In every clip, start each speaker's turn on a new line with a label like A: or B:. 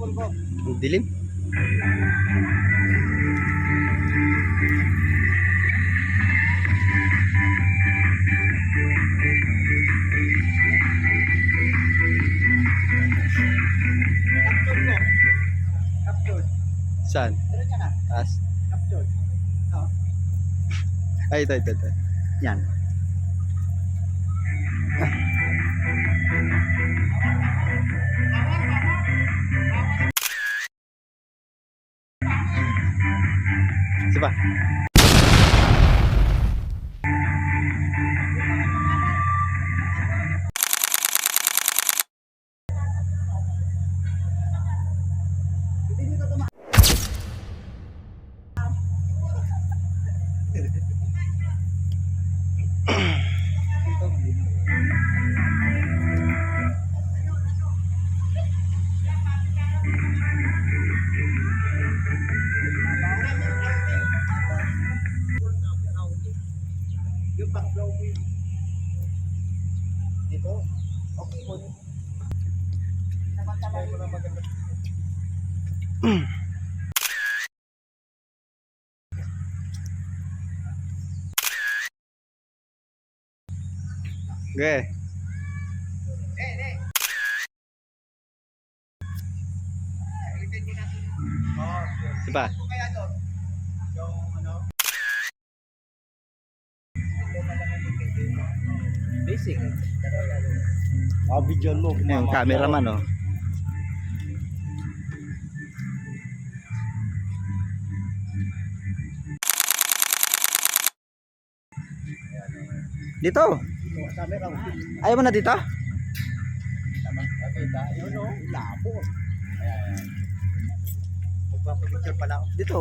A: Ang dilim. Saan? Taas. Ay, ito. Yan. Siapa?
B: Dito. Okay po. Sabay-sabay mo na maganda.
A: Okay. Siapa?
B: Yung ano? Basic. Video mo.
A: Yung cameraman, oh. Dito.
B: Camera.
A: Ayaw mo na dito?
B: Yun o. Labo. Magpapapicture pala ako.
A: Dito.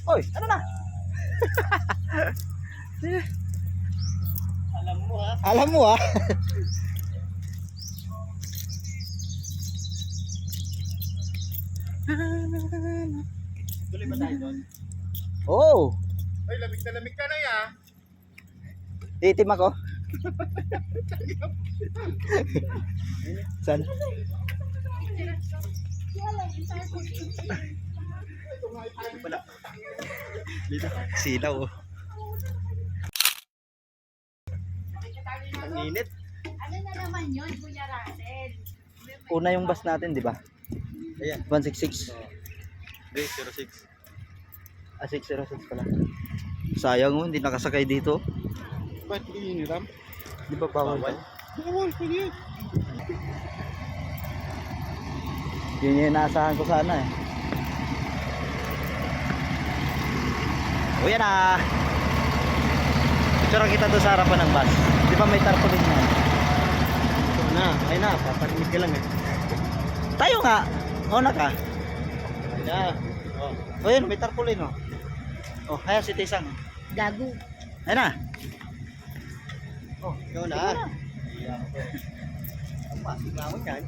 A: Oy, ano na?
B: Alam mo ha.
A: Alam mo, ah.
B: Tuloy ba tayo doon?
A: Oh,
B: Ay, lamig na lamig ka na ya.
A: itim ako. Saan? Dito. Silaw, oh.
B: Ang init.
C: Ano na naman yun, Kuya Russell?
A: Una yung bus natin, di ba?
B: Ayan.
A: 166.
B: 306.
A: Ah, 606 pala. Sayang, oh, hindi nakasakay dito.
B: Ba't hindi niram?
A: Di ba bawal?
B: Bawal, pwede.
A: Yun yung inaasahan ko sana, eh. O yan na. Picture kita doon sa harapan ng bus. Di ba may tarpaulin na?
B: Ito na. Ay na, paparinig ka lang eh.
A: Tayo nga. Una ka.
B: Ay na. Oh.
A: O yun, may tarpaulin, oh. Oh, kaya si Tisang.
C: Gago.
A: Ayun na.
B: Oh, ikaw na. Iya ako. Ang pasig na ako yan.